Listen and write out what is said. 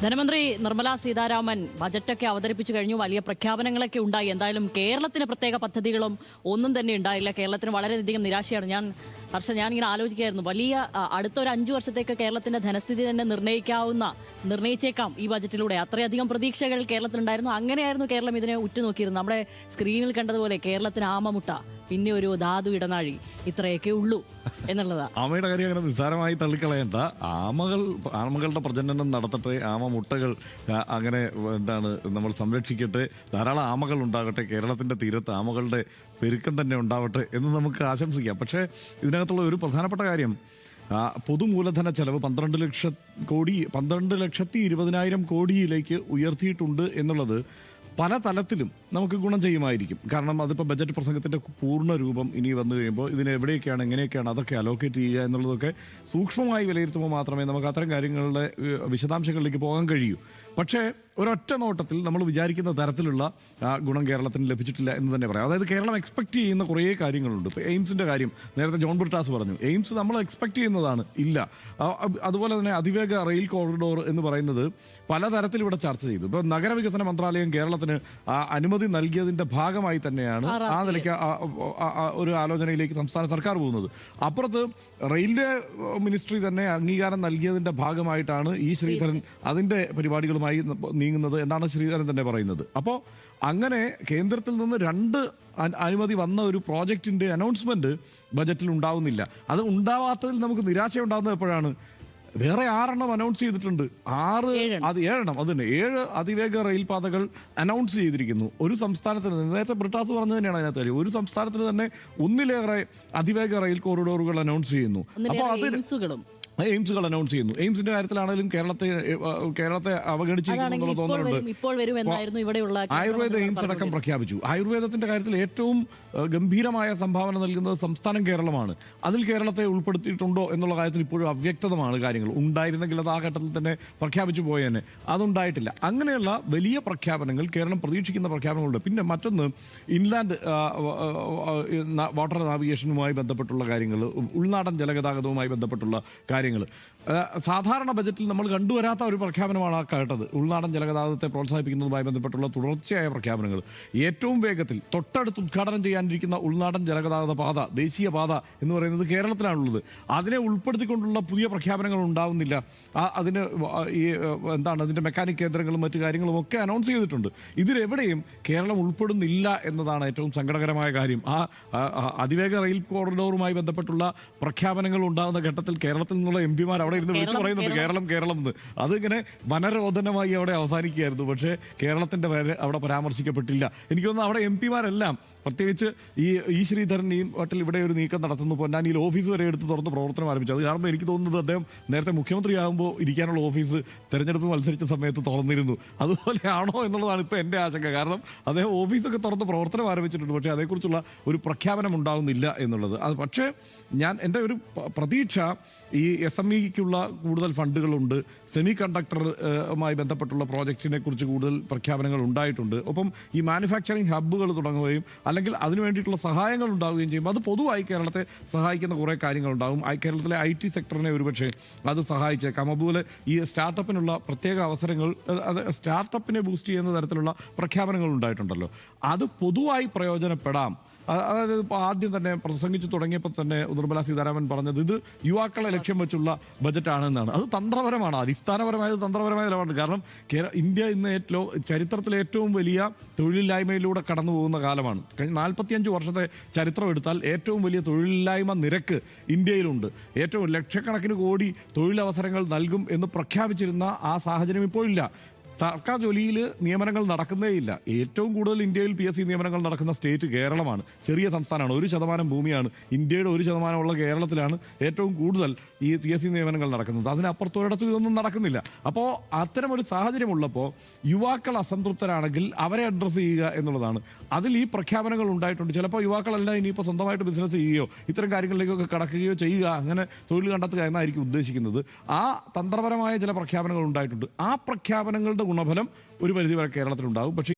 ധനമന്ത്രി നിർമ്മല സീതാരാമൻ ബജറ്റൊക്കെ അവതരിപ്പിച്ചു കഴിഞ്ഞു. വലിയ പ്രഖ്യാപനങ്ങളൊക്കെ ഉണ്ടായി. എന്തായാലും കേരളത്തിന് പ്രത്യേക പദ്ധതികളും ഒന്നും തന്നെ ഉണ്ടായില്ല. കേരളത്തിന് വളരെയധികം നിരാശയാണ്. ഞാനിങ്ങനെ ആലോചിക്കുകയായിരുന്നു, വലിയ അടുത്തൊരു 5 വർഷത്തേക്ക് കേരളത്തിന്റെ ധനസ്ഥിതി തന്നെ നിർണ്ണയിച്ചേക്കാം ഈ ബജറ്റിലൂടെ. അത്രയധികം പ്രതീക്ഷകൾ കേരളത്തിലുണ്ടായിരുന്നു. അങ്ങനെയായിരുന്നു കേരളം ഇതിനെ ഉറ്റുനോക്കിയിരുന്നത്. നമ്മുടെ സ്ക്രീനിൽ കണ്ടതുപോലെ കേരളത്തിന് ആമമുട്ട, പിന്നെ ഒരു ധാതു ഇടനാഴി, ഇത്രയൊക്കെ ഉള്ളൂ എന്നുള്ളതാ. ആമയുടെ കാര്യം അങ്ങനെ നിസ്സാരമായി തള്ളിക്കളയണ്ട. ആമകളുടെ പ്രജനനം നടത്തട്ടെ, മുട്ടകൾ അങ്ങനെ നമ്മൾ സംരക്ഷിക്കട്ടെ, ധാരാളം ആമകൾ ഉണ്ടാകട്ടെ, കേരളത്തിന്റെ തീരത്ത് ആമകളുടെ പെരുക്കം തന്നെ ഉണ്ടാവട്ടെ എന്ന് നമുക്ക് ആശംസിക്കാം. പക്ഷേ ഇതിനകത്തുള്ള ഒരു പ്രധാനപ്പെട്ട കാര്യം, പൊതുമൂലധന ചെലവ് 12,20,000 കോടിയിലേക്ക് ഉയർത്തിയിട്ടുണ്ട് എന്നുള്ളത് പല തലത്തിലും നമുക്ക് ഗുണം ചെയ്യുമായിരിക്കും. കാരണം അതിപ്പോൾ ബജറ്റ് പ്രസംഗത്തിൻ്റെ പൂർണ്ണ രൂപം ഇനി വന്നു കഴിയുമ്പോൾ ഇതിന് എവിടെയൊക്കെയാണ്, എങ്ങനെയൊക്കെയാണ് അതൊക്കെ അലോക്കേറ്റ് ചെയ്യുക എന്നുള്ളതൊക്കെ സൂക്ഷ്മമായി വിലയിരുത്തുമ്പോൾ മാത്രമേ നമുക്ക് അത്തരം കാര്യങ്ങളുടെ വിശദാംശങ്ങളിലേക്ക് പോകാൻ കഴിയൂ. പക്ഷേ ഒരൊറ്റ നോട്ടത്തിൽ നമ്മൾ വിചാരിക്കുന്ന തരത്തിലുള്ള ഗുണം കേരളത്തിന് ലഭിച്ചിട്ടില്ല എന്ന് തന്നെ പറയാം. അതായത് കേരളം എക്സ്പെക്ട് ചെയ്യുന്ന കുറേ കാര്യങ്ങളുണ്ട്. ഇപ്പോൾ എയിംസിൻ്റെ കാര്യം നേരത്തെ ജോൺ ബ്രിട്ടാസ് പറഞ്ഞു. എയിംസ് നമ്മൾ എക്സ്പെക്ട് ചെയ്യുന്നതാണ്, ഇല്ല. അതുപോലെ തന്നെ അതിവേഗ റെയിൽ കോറിഡോർ എന്ന് പറയുന്നത് പലതരത്തിൽ ഇവിടെ ചർച്ച ചെയ്തു. ഇപ്പോൾ നഗരവികസന മന്ത്രാലയം കേരളത്തിന് അനുമതി നൽകിയതിൻ്റെ ഭാഗമായി തന്നെയാണ് ആ നിലയ്ക്ക് ഒരു ആലോചനയിലേക്ക് സംസ്ഥാന സർക്കാർ പോകുന്നത്. അപ്പുറത്ത് റെയിൽവേ മിനിസ്ട്രി തന്നെ അംഗീകാരം നൽകിയതിൻ്റെ ഭാഗമായിട്ടാണ് ഈ ശ്രീധരൻ അതിൻ്റെ പരിപാടികളുമായി നീങ്ങുന്നത് എന്നാണ് ശ്രീധരൻ തന്നെ പറയുന്നത്. അപ്പോൾ അങ്ങനെ കേന്ദ്രത്തിൽ നിന്ന് 2 അനുമതി വന്ന ഒരു പ്രോജക്റ്റിൻ്റെ അനൗൺസ്മെന്റ് ബജറ്റിൽ ഉണ്ടാവുന്നില്ല. അത് ഉണ്ടാവാത്തതിൽ നമുക്ക് നിരാശ ഉണ്ടാകുന്നത് എപ്പോഴാണ്? വേറെ 6 അനൗൺസ് ചെയ്തിട്ടുണ്ട്. 7 അതിവേഗ റെയിൽ പാതകൾ അനൗൺസ് ചെയ്തിരിക്കുന്നു. ഒരു സംസ്ഥാനത്തിന്, നേരത്തെ ബ്രിട്ടാസ് പറഞ്ഞത് തന്നെയാണ് അതിനകത്ത് കാര്യം, ഒരു സംസ്ഥാനത്തിന് തന്നെ 1-ലേറെ അതിവേഗ റെയിൽ കോറിഡോറുകൾ അനൗൺസ് ചെയ്യുന്നു. അപ്പോൾ എയിംസുകൾ അനൗൺസ് ചെയ്യുന്നു. എയിംസിന്റെ കാര്യത്തിലാണെങ്കിലും കേരളത്തെ അവഗണിച്ചിരിക്കുന്നു തോന്നുന്നുണ്ട്. ആയുർവേദ എയിംസ് അടക്കം പ്രഖ്യാപിച്ചു. ആയുർവേദത്തിന്റെ കാര്യത്തിൽ ഏറ്റവും ഗംഭീരമായ സംഭാവന നൽകുന്നത് സംസ്ഥാനം കേരളമാണ്. അതിൽ കേരളത്തെ ഉൾപ്പെടുത്തിയിട്ടുണ്ടോ എന്നുള്ള കാര്യത്തിൽ ഇപ്പോഴും അവ്യക്തമാണ് കാര്യങ്ങൾ. ഉണ്ടായിരുന്നെങ്കിൽ അത് ആ ഘട്ടത്തിൽ തന്നെ പ്രഖ്യാപിച്ചു പോയേനെ. അതുണ്ടായിട്ടില്ല. അങ്ങനെയുള്ള വലിയ പ്രഖ്യാപനങ്ങൾ, കേരളം പ്രതീക്ഷിക്കുന്ന പ്രഖ്യാപനങ്ങളുണ്ട്. പിന്നെ മറ്റൊന്ന്, ഇൻലാൻഡ് വാട്ടർ നാവിഗേഷനുമായി ബന്ധപ്പെട്ടുള്ള കാര്യങ്ങൾ, ഉൾനാടൻ ജലഗതാഗതവുമായി ബന്ധപ്പെട്ടുള്ള കാര്യങ്ങൾ. സാധാരണ ബജറ്റിൽ നമ്മൾ കണ്ടുവരാത്ത ഒരു പ്രഖ്യാപനമാണ് ആ കേട്ടത്. ഉൾനാടൻ ജലഗതാഗതത്തെ പ്രോത്സാഹിപ്പിക്കുന്നതുമായി ബന്ധപ്പെട്ടുള്ള തുടർച്ചയായ പ്രഖ്യാപനങ്ങൾ. ഏറ്റവും വേഗത്തിൽ തൊട്ടടുത്ത് ഉദ്ഘാടനം ചെയ്യാനിരിക്കുന്ന ഉൾനാടൻ ജലഗതാഗത പാത, ദേശീയ പാത എന്ന് പറയുന്നത് കേരളത്തിലാണുള്ളത്. അതിനെ ഉൾപ്പെടുത്തിക്കൊണ്ടുള്ള പുതിയ പ്രഖ്യാപനങ്ങൾ ഉണ്ടാവുന്നില്ല. അതിന് അതിൻ്റെ മെക്കാനിക് കേന്ദ്രങ്ങളും മറ്റു കാര്യങ്ങളും ഒക്കെ അനൗൺസ് ചെയ്തിട്ടുണ്ട്. ഇതിലെവിടെയും കേരളം ഉൾപ്പെടുന്നില്ല എന്നതാണ് ഏറ്റവും സങ്കടകരമായ കാര്യം. അതിവേഗ റെയിൽ കോറിഡോറുമായി ബന്ധപ്പെട്ടുള്ള പ്രഖ്യാപനങ്ങൾ ഉണ്ടാകുന്ന ഘട്ടത്തിൽ കേരളത്തിൽ നിന്നുള്ള MP-മാർ അവിടെ ഇരുന്ന് വിളിച്ചു പറയുന്നുണ്ട് കേരളം എന്ന്. അതിങ്ങനെ വനരോധനമായി അവിടെ അവസാനിക്കുകയായിരുന്നു. പക്ഷേ കേരളത്തിന്റെ പേര് അവിടെ പരാമർശിക്കപ്പെട്ടില്ല. എനിക്ക് തോന്നുന്നു അവിടെ MP-മാരെല്ലാം, പ്രത്യേകിച്ച് ഈ ശ്രീധരൻ ഈ വട്ടിൽ ഇവിടെ ഒരു നീക്കം നടത്തുന്നു. പൊന്നാനിയിൽ ഓഫീസ് വരെ എടുത്ത് തുറന്ന് പ്രവർത്തനം ആരംഭിച്ചു. അത് കാരണം എനിക്ക് തോന്നുന്നത് അദ്ദേഹം നേരത്തെ മുഖ്യമന്ത്രിയാകുമ്പോൾ ഇരിക്കാനുള്ള ഓഫീസ് തെരഞ്ഞെടുപ്പ് മത്സരിച്ച സമയത്ത് തുറന്നിരുന്നു. അതുപോലെയാണോ എന്നുള്ളതാണ് ഇപ്പോൾ എൻ്റെ ആശങ്ക. കാരണം അദ്ദേഹം ഓഫീസൊക്കെ തുറന്ന് പ്രവർത്തനം ആരംഭിച്ചിട്ടുണ്ട്. പക്ഷേ അതേക്കുറിച്ചുള്ള ഒരു പ്രഖ്യാപനം ഉണ്ടാകുന്നില്ല എന്നുള്ളത്. പക്ഷേ എൻ്റെ ഒരു പ്രതീക്ഷ, ഈ SMEക്കുള്ള കൂടുതൽ ഫണ്ടുകളുണ്ട്, സെമി കണ്ടക്ടറുമായി ബന്ധപ്പെട്ടുള്ള പ്രോജക്റ്റിനെ കുറിച്ച് കൂടുതൽ പ്രഖ്യാപനങ്ങൾ ഉണ്ടായിട്ടുണ്ട്. ഒപ്പം ഈ മാനുഫാക്ചറിങ് ഹബ്ബുകൾ തുടങ്ങുകയും അല്ലെങ്കിൽ അതിനു വേണ്ടിയിട്ടുള്ള സഹായങ്ങൾ ഉണ്ടാവുകയും ചെയ്യും. അത് പൊതുവായി കേരളത്തെ സഹായിക്കുന്ന കുറേ കാര്യങ്ങളുണ്ടാകും. കേരളത്തിലെ IT സെക്ടറിനെ ഒരുപക്ഷെ അത് സഹായിച്ചേക്കാം. അതുപോലെ ഈ സ്റ്റാർട്ടപ്പിനുള്ള പ്രത്യേക അവസരങ്ങൾ, സ്റ്റാർട്ടപ്പിനെ ബൂസ്റ്റ് ചെയ്യുന്ന തരത്തിലുള്ള പ്രഖ്യാപനങ്ങൾ ഉണ്ടായിട്ടുണ്ടല്ലോ, അത് പൊതുവായി പ്രയോജനപ്പെടാം. അതായത് ഇപ്പോൾ ആദ്യം തന്നെ പ്രസംഗിച്ച് തുടങ്ങിയപ്പോൾ തന്നെ നിർമ്മല സീതാരാമൻ പറഞ്ഞത് ഇത് യുവാക്കളെ ലക്ഷ്യം വെച്ചുള്ള ബജറ്റാണെന്നാണ്. അത് തന്ത്രപരമാണ്, അടിസ്ഥാനപരമായത് തന്ത്രപരമായ നിലപാട്. കാരണം ഇന്ത്യ ഇന്ന് ചരിത്രത്തിലെ ഏറ്റവും വലിയ തൊഴിലില്ലായ്മയിലൂടെ കടന്നു പോകുന്ന കാലമാണ്. കഴിഞ്ഞ 45 വർഷത്തെ ചരിത്രം എടുത്താൽ ഏറ്റവും വലിയ തൊഴിലില്ലായ്മ നിരക്ക് ഇന്ത്യയിലുണ്ട്. ഏറ്റവും ലക്ഷക്കണക്കിന് കോടി തൊഴിലവസരങ്ങൾ നൽകും എന്ന് പ്രഖ്യാപിച്ചിരുന്ന ആ സാഹചര്യം ഇപ്പോഴില്ല. സർക്കാർ ജോലിയിൽ നിയമനങ്ങൾ നടക്കുന്നേയില്ല. ഏറ്റവും കൂടുതൽ ഇന്ത്യയിൽ PSC നിയമനങ്ങൾ നടക്കുന്ന സ്റ്റേറ്റ് കേരളമാണ്. ചെറിയ സംസ്ഥാനമാണ്. 1% ഭൂമിയാണ്. ഇന്ത്യയുടെ 1% ഉള്ള കേരളത്തിലാണ് ഏറ്റവും കൂടുതൽ ഈ PSC നിയമനങ്ങൾ നടക്കുന്നത്. അതിനപ്പുറത്തൊരിടത്തും ഇതൊന്നും നടക്കുന്നില്ല. അപ്പോൾ അത്തരമൊരു സാഹചര്യമുള്ളപ്പോൾ യുവാക്കൾ അസംതൃപ്തരാണെങ്കിൽ അവരെ അഡ്രസ്സ് ചെയ്യുക എന്നുള്ളതാണ്. അതിൽ ഈ പ്രഖ്യാപനങ്ങൾ ഉണ്ടായിട്ടുണ്ട്. ചിലപ്പോൾ യുവാക്കളെല്ലാം ഇനിയിപ്പോൾ സ്വന്തമായിട്ട് ബിസിനസ് ചെയ്യുകയോ ഇത്തരം കാര്യങ്ങളിലേക്കൊക്കെ കടക്കുകയോ ചെയ്യുക, അങ്ങനെ തൊഴിൽ കണ്ടെത്തുക എന്നായിരിക്കും ഉദ്ദേശിക്കുന്നത്. ആ തന്ത്രപരമായ ചില പ്രഖ്യാപനങ്ങൾ ഉണ്ടായിട്ടുണ്ട്. ആ പ്രഖ്യാപനങ്ങളുടെ ഗുണഫലം ഒരു പരിധിവരെ കേരളത്തിലുണ്ടാകും. പക്ഷേ